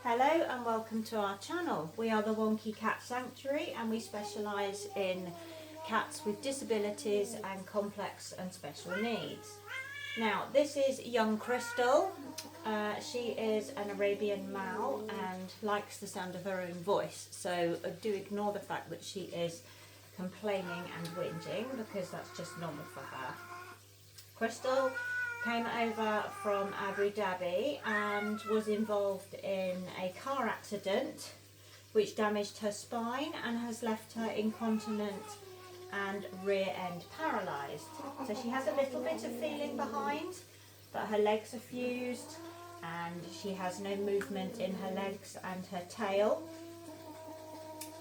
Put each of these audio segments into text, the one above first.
Hello and welcome to our channel. We are the Wonky Cat Sanctuary and we specialise in cats with disabilities and complex and special needs. Now this is young Cristal. She is an Arabian Mal and likes the sound of her own voice, so do ignore the fact that she is complaining and whinging because that's just normal for her. Cristal came over from Abu Dhabi and was involved in a car accident which damaged her spine and has left her incontinent and rear end paralysed. So she has a little bit of feeling behind, but her legs are fused and she has no movement in her legs and her tail,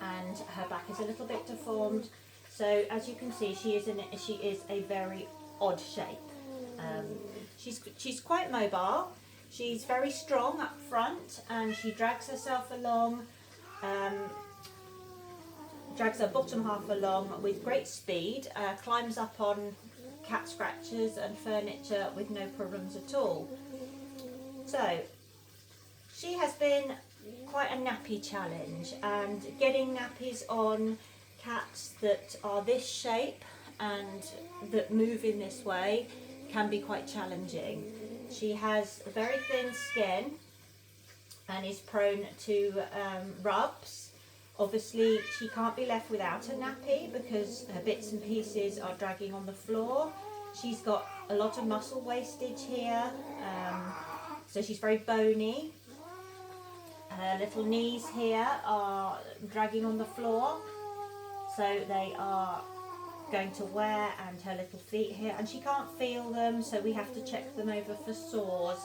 and her back is a little bit deformed. So as you can see, she is a very odd shape. She's quite mobile. She's very strong up front and she drags herself along, drags her bottom half along with great speed, climbs up on cat scratchers and furniture with no problems at all. So she has been quite a nappy challenge, and getting nappies on cats that are this shape and that move in this way can be quite challenging. She has a very thin skin and is prone to rubs. Obviously she can't be left without a nappy because her bits and pieces are dragging on the floor. She's got a lot of muscle wastage here, so she's very bony. Her little knees here are dragging on the floor, so they are going to wear, and her little feet here, and she can't feel them, so we have to check them over for sores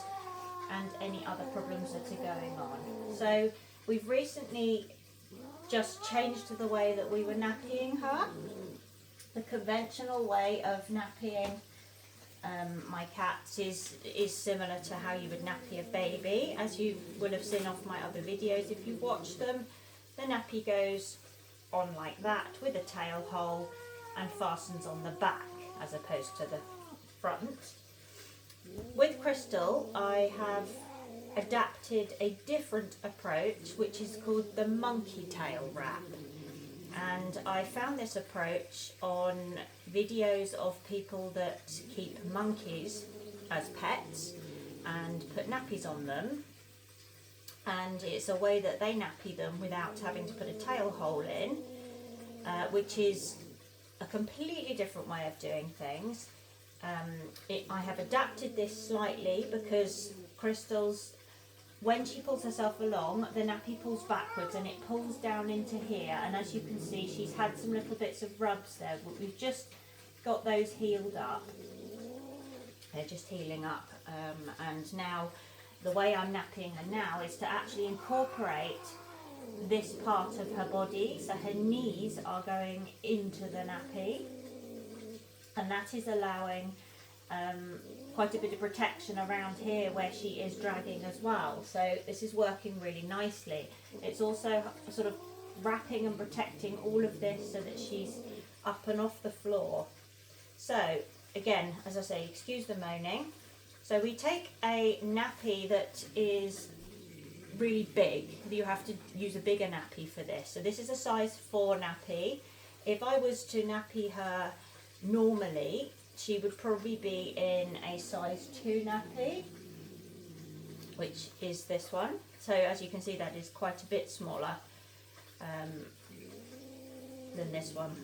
and any other problems that are going on. So we've recently just changed the way that we were nappying her. The conventional way of nappying my cats is similar to how you would nappy a baby, as you will have seen off my other videos if you've watched them. The nappy goes on like that with a tail hole and fastens on the back as opposed to the front. With Cristal, I have adapted a different approach which is called the monkey tail wrap, and I found this approach on videos of people that keep monkeys as pets and put nappies on them, and it's a way that they nappy them without having to put a tail hole in, which is a completely different way of doing things. I have adapted this slightly because Cristal's, when she pulls herself along, the nappy pulls backwards and it pulls down into here, and as you can see she's had some little bits of rubs there, but we've just got those healed up. They're just healing up, and now the way I'm nappying her now is to actually incorporate this part of her body, so her knees are going into the nappy, and that is allowing quite a bit of protection around here where she is dragging as well. So this is working really nicely. It's also sort of wrapping and protecting all of this so that she's up and off the floor. So again, as I say, excuse the moaning. So we take a nappy that is really big. You have to use a bigger nappy for this. So this is a size 4 nappy. If I was to nappy her normally, she would probably be in a size 2 nappy, which is this one. So as you can see, that is quite a bit smaller than this one.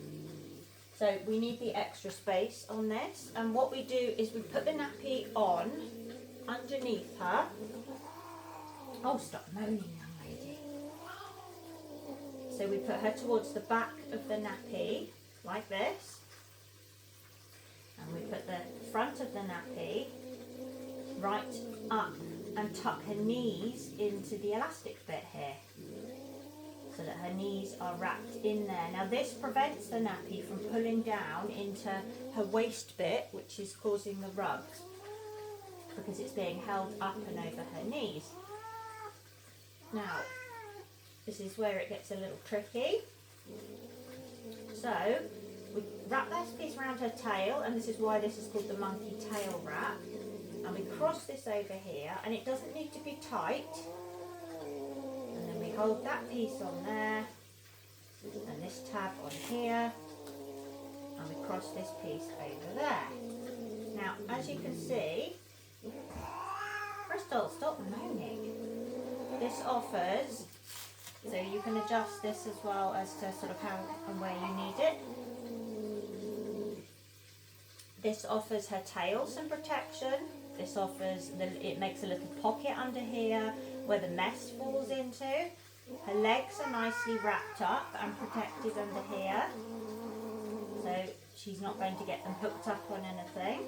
So we need the extra space on this, and what we do is we put the nappy on underneath her. Oh, stop moaning, young lady. So we put her towards the back of the nappy, like this. And we put the front of the nappy right up and tuck her knees into the elastic bit here, so that her knees are wrapped in there. Now this prevents the nappy from pulling down into her waist bit, which is causing the rubs, because it's being held up and over her knees. Now, this is where it gets a little tricky. So, we wrap this piece around her tail, and this is why this is called the monkey tail wrap. And we cross this over here, and it doesn't need to be tight. we hold that piece on there and this tab on here, and we cross this piece over there. Now, as you can see, Cristal, stop moaning. This offers, so you can adjust this as well as to sort of how and where you need it. This offers her tail some protection. This offers, it makes a little pocket under here where the mess falls into. Her legs are nicely wrapped up and protected under here, so she's not going to get them hooked up on anything.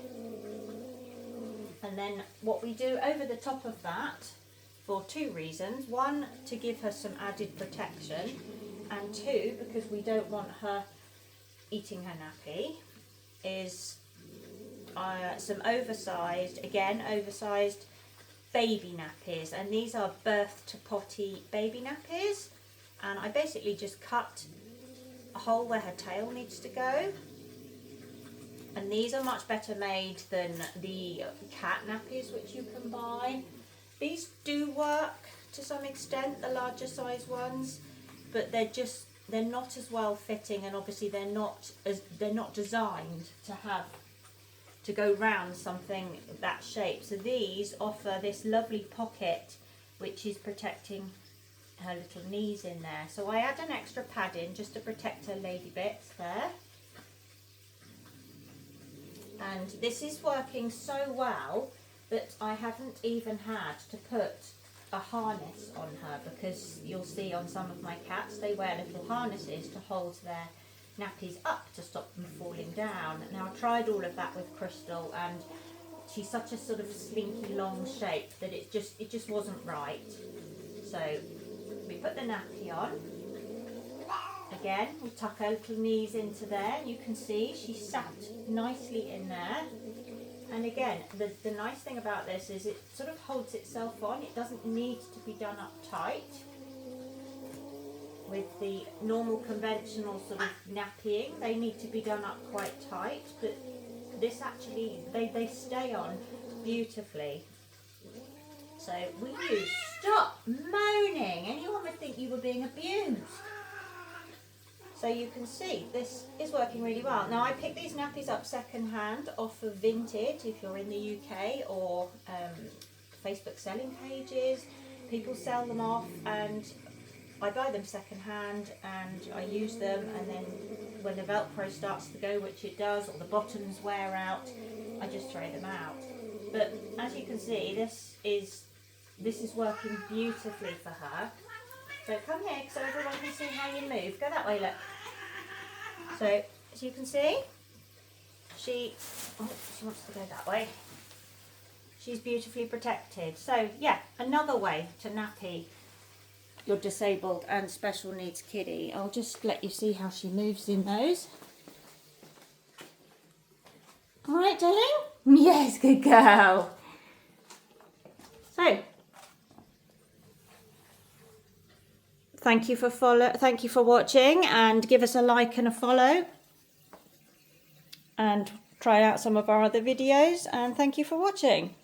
And then what we do over the top of that, for two reasons. One, to give her some added protection, and two, because we don't want her eating her nappy, is some oversized baby nappies, and these are birth to potty baby nappies, and I basically just cut a hole where her tail needs to go. And these are much better made than the cat nappies which you can buy. These do work to some extent, the larger size ones, but they're not as well fitting, and obviously they're not designed to go round something that shape. So these offer this lovely pocket which is protecting her little knees in there. So I add an extra pad in just to protect her lady bits there. And this is working so well that I haven't even had to put a harness on her, because you'll see on some of my cats they wear little harnesses to hold their nappies up to stop them falling down. Now I tried all of that with Cristal, and she's such a sort of slinky long shape that it just wasn't right. So we put the nappy on. Again, we tuck her little knees into there, and you can see she's sat nicely in there. And again, the nice thing about this is it sort of holds itself on. It doesn't need to be done up tight. With the normal conventional sort of nappying, they need to be done up quite tight, but this actually, they stay on beautifully. So will you stop moaning? Anyone would think you were being abused. So you can see this is working really well. Now I pick these nappies up second hand off of Vinted if you're in the UK, or Facebook selling pages. People sell them off, and I buy them second hand and I use them, and then when the Velcro starts to go, which it does, or the bottoms wear out, I just throw them out. But as you can see, this is working beautifully for her. So come here so everyone can see how you move. Go that way, look. So as you can see, she wants to go that way. She's beautifully protected. So yeah, another way to nappy your disabled and special needs kitty. I'll just let you see how she moves in those. All right, darling? Yes, good girl. So thank you for watching, and give us a like and a follow, and try out some of our other videos, and thank you for watching.